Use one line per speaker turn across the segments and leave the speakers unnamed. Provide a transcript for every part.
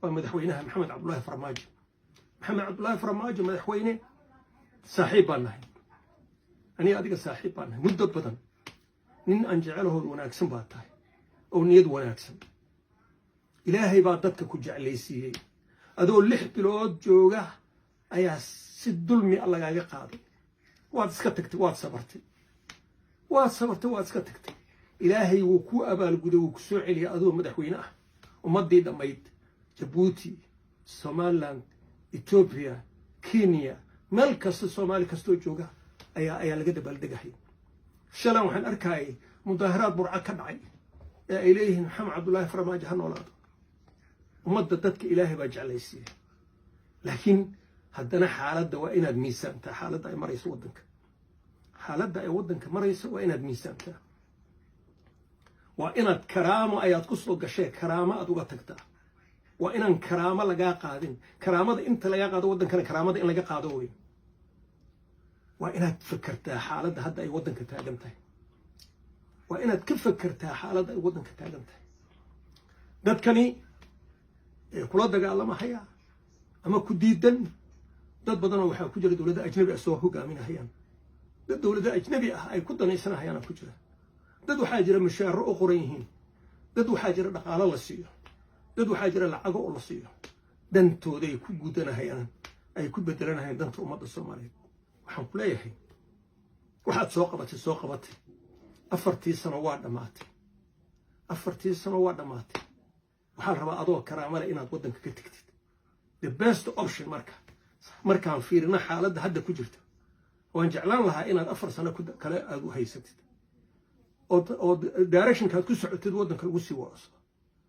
ومدحوينها محمد عبد الله فرماجي. محمد عبد الله فرماجي مدحوينه صاحب أنا أنا أديك صاحب أنا مدة بدن نين أنجعله وناكسن باتاي أو نيد وناكسن إلهي بعدتك كجعليسي أدول لح بلود جوجا أيا سدلمي الله جاي قاضي واد سكتكت واد سكتكت إلهي وكو أبا الجدو وكسوع لي أدول مدحوينه ومضي دميت جيبوتي سومالان إثيوبيا كينيا ملكس الصومالي كستو جوجا أيا لقد بلدقهي شلون وحن أركاي مظاهرات برعة كدعي إليه محمد عبد الله فرماجي هنولاد ومدتك إلهي بجعل يسير لكن هدنا حالة وإن الميسان حالة أي مريس ودنك حالة أي ودنك مريس وإن الميسان وإن كرامة أيات قصلوا قشيء كرامة أدوغتك وإن كرامة لقا قادين كرامة أنت لقا قادو ودنك كرامة إن لقا قادوين وإن تفكرتها حالة هذا أي ودنك تاجمته وإن تفكرتها حالة أي ودنك تاجمته دad kani kula dagaalama haya ama ku diidan dad badan oo waxa ku jira dawladda ajnabi ah soo hogaaminayaan dad dawladda ajnabi ah ay ku danaysanayaan ku jira dad waxa jira mushaar oo qoran yihiin dad waxa jira dhaqaale la siiyo dad waxa jira lacag oo la siiyo dantooda ay ku gudanayaan ay ku bedelanayaan danta ummadda Soomaaliyeed waxaan ku leeyahay waxaad soo qabatay afartii sano waa dhamaatay waxaan rabaa adoo karaama leh inaad wadanka ka tagtid the best option markaan fiirina xaaladda hadda ku jirta waan jeclaan lahaa inaad 4 sano kale aad u haysatid oo directionkaad ku socotid wadanka lagu sii wado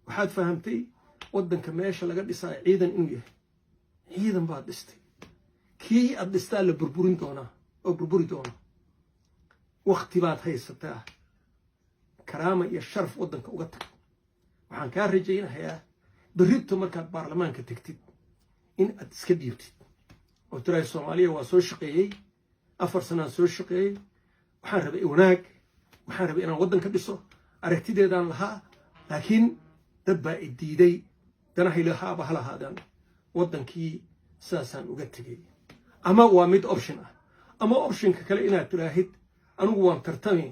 waxaad fahamtay wadanka meesha laga dhisay ciidan inuu yahay ciidan baad dhistay kii aad dhistaa la burburin doonaa oo burburi doona waqti baad haysataa karaama iyo sharaf wadanka uga tag waxaan ka rajaynayaa berrito markaad baarlamaanka tagtid in aad iska dhiibtid oo tiray Soomaaliya waa soo shaqeeyay 4 sano soo shaqeeyay waxaan rabay wanaag waxaan rabay inaan wadanka dhiso aragtideedaan lahaa laakiin dad baa diiday danahay lahaaba halahaadaan wadankii saasaan uga tagay ama waa mid option ah ama optionka kale inaad tiraahid anigu waan tartamay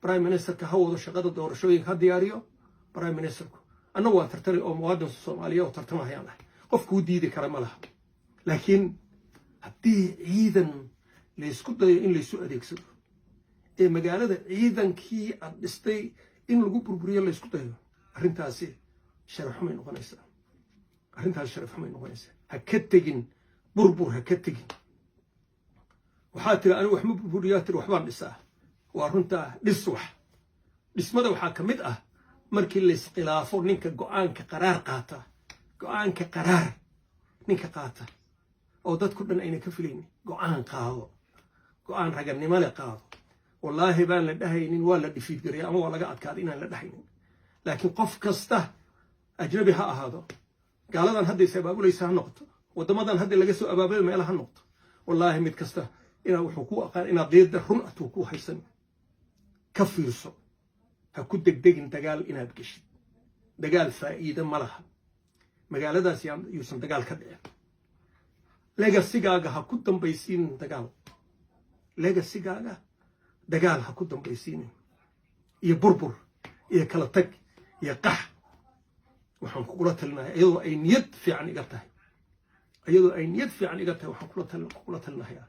prime minister ka hawada shaqada doorashooyinka ha diyaariyo prime minister أنا وترتلي أو مواد الصومالية وترتمها يعني قف كودي ذي كلام لها لكن هدي عيدا ليسكت إن ليسوء ذيك سر مجال هذا عيدا كي أدستي إن لجو بربرية ليسكت هذا أرنت هسي شرف حمين وغنيسة أرنت هذا شرف حمين وغنيسة هكتجين بربر هكتجين وحاتي أنا وحمد بربريات الوحبان لسه وأرنت للصوح بس ماذا وحاكمت markii la iskhilaafo ninka go'aanka qaraar ninka qaata oo dadku dhan ayna ka filaynin go'aan raganimo leh qaado wallahi baan la dhahaynin waa la dhifiid garay ama waa laga adkaaday inaan la dhahaynin laakiin qof kasta ajnabi ha ahaado gaaladan hadda sababuleysa ha noqoto wadamadan hadda laga soo abaabay meelaha ha noqoto wallahi mid kasta inaa wuxuu ku aqaan inaa qeyd run ah ku haysan ka fiirso هكو دقدقين دقال إناد قشد دقال فائدة ملها مقالة يوسن دقال كدعي لقى السيقاقة هكو دنبايسين دقال لقى السيقاقة دقال هكو دنبايسين يا بربر يا كالتك يا قح وحن قولت لنا أيضا أين يدفع عن إقبتها وحن قولت لنا هي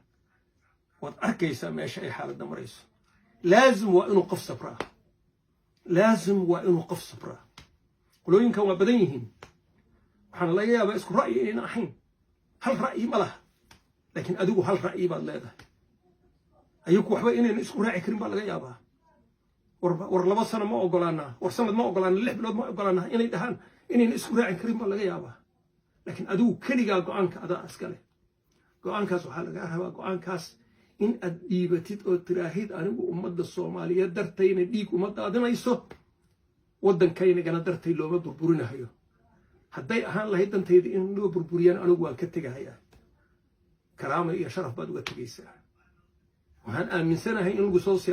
وأركيسا ما شيء حالة دمريس لازم وإنه قف صبراه لازم وإنه قف صبره قلوا إن كانوا بدينهم وحنا الله يا بس رأيي إن أحين هل رأيي مله لكن أدوه هل رأيي بالله ده أيوك وحبا إن اسكو رأي كريم بالله يا با ورلبس أنا ما أقولنا ورسمت ما أقولنا اللحب لود ما أقولنا إن دهان إن اسكو رأي كريم بالله يا با لكن أدوه كلي قال قانك أدا أسكله قانك سبحان الله هذا قانكاس إن أديبتيت أو تراهيد أنا وأمد الصومالية درتين ديك ومد أدنى يسوع ودن كاين جنا درتي لو ما بربورنا هيو هداي أهان الله يدن تيدي إن لو بربوريان أنا وان كتجا هيا كرامة يا شرف بدو كتجيسه وهن آمن سنة هي إن الجسوس